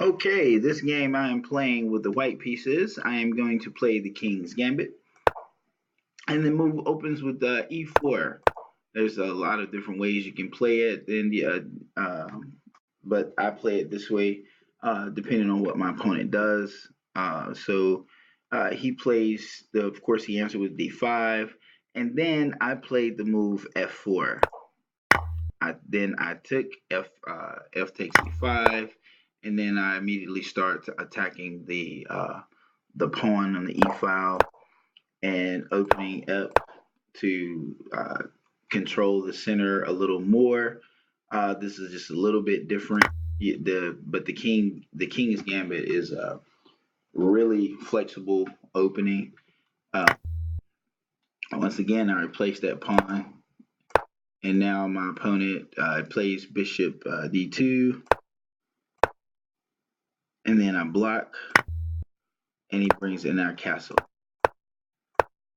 Okay, this game I am playing with the white pieces. I am going to play the King's Gambit, and the move opens with e4. There's a lot of different ways you can play it, but I play it this way, depending on what my opponent does. He plays of course, he answered with d5, and then I played the move f4. I took f takes e5, and then I immediately start attacking the pawn on the e file and opening up to control the center a little more. This is just a little bit different. But the king's gambit is a really flexible opening. Uh, Once again, I replace that pawn, and now my opponent plays bishop d2, and then I block, and he brings in our castle,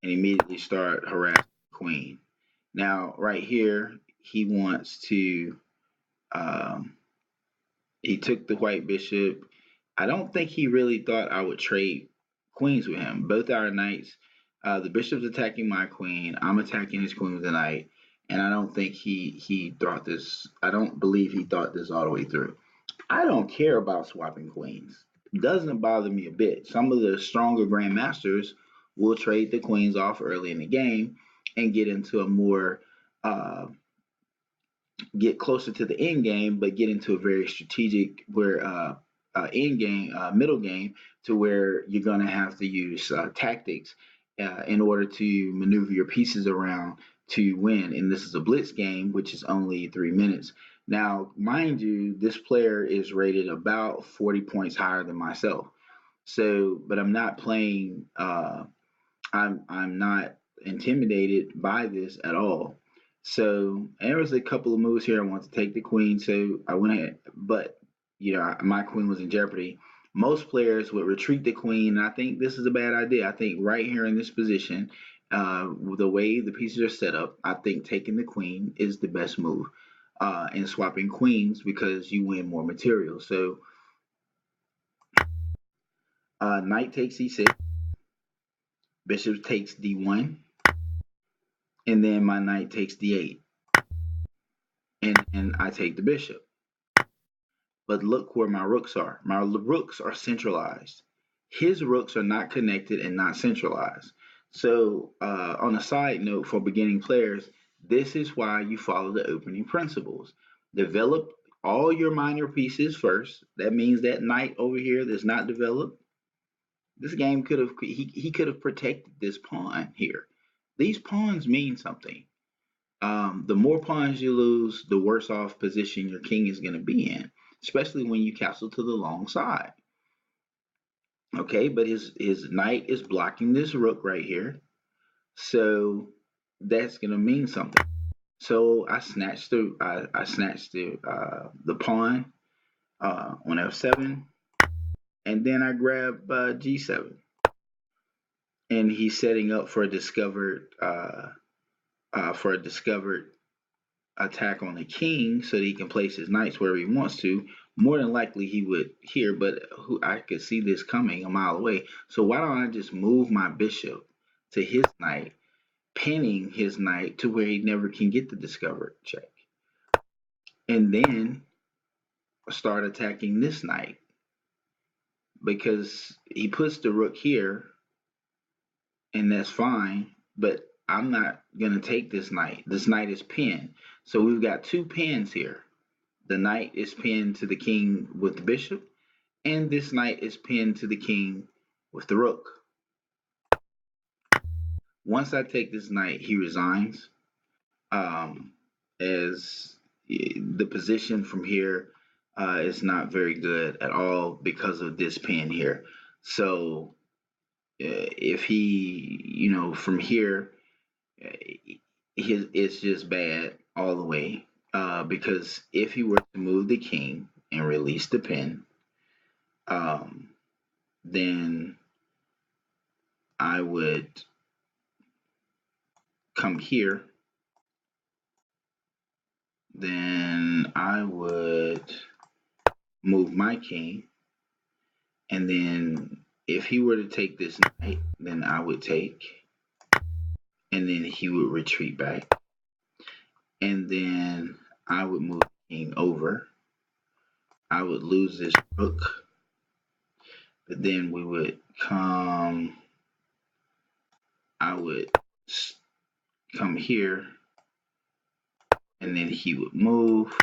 and immediately start harassing the queen. Now, right here, he wants to. Um, he took the white bishop. I don't think he really thought I would trade queens with him. Both our knights, the bishop's attacking my queen. I'm attacking his queen with a knight, and I don't think he thought this. I don't believe he thought this all the way through. I don't care about swapping queens. It doesn't bother me a bit. Some of the stronger grandmasters will trade the queens off early in the game and get into a more uh, get closer to the end game, but get into a very strategic where end game, middle game, to where you're going to have to use tactics in order to maneuver your pieces around to win. And this is a blitz game, which is only 3 minutes. Now, mind you, this player is rated about 40 points higher than myself. So, but I'm not playing. I'm not intimidated by this at all. So there was a couple of moves here. I want to take the queen, so I went ahead, but my queen was in jeopardy. Most players would retreat the queen, and I think this is a bad idea. I think right here in this position, the way the pieces are set up, I think taking the queen is the best move, and swapping queens because you win more material. So knight takes e6, bishop takes d1, and then my knight takes d8, and I take the bishop. But look where my rooks are. My rooks are centralized. His rooks are not connected and not centralized. So, on a side note for beginning players, this is why you follow the opening principles. Develop all your minor pieces first. That means that knight over here that's not developed. This game he could have protected this pawn here. These pawns mean something. The more pawns you lose, the worse off position your king is going to be in, especially when you castle to the long side. Okay, but his knight is blocking this rook right here, so that's going to mean something. So I snatched the pawn on f7, and then I grab g7, and he's setting up for a discovered attack on the king so that he can place his knights wherever he wants to. More than likely he would here, but I could see this coming a mile away. So why don't I just move my bishop to his knight, pinning his knight to where he never can get the discovered check, and then start attacking this knight because he puts the rook here, and that's fine. But I'm not gonna take this knight. This knight is pinned, so we've got two pins here. The knight is pinned to the king with the bishop, and this knight is pinned to the king with the rook. Once I take this knight, he resigns. Um, as the position from here is not very good at all because of this pin here. So if he, from here, uh, it's just bad all the way. Because if he were to move the king and release the pin, um, then I would come here. Then I would move my king. And then if he were to take this knight, then I would take, and then he would retreat back. And then I would move the king over. I would lose this rook, but then we would come, I would come here, and then he would move,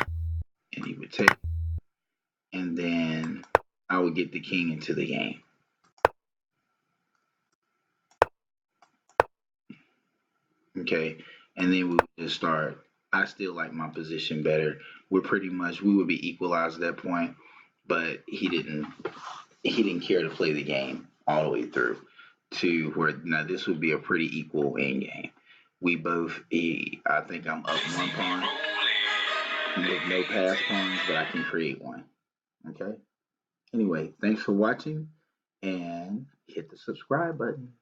and he would take, and then I would get the king into the game. Okay, and then we would just start. I still like my position better. We would be equalized at that point, but he didn't care to play the game all the way through to where now this would be a pretty equal end game. I think I'm up one pawn with no pass pawns, but I can create one. Okay. Anyway, thanks for watching and hit the subscribe button.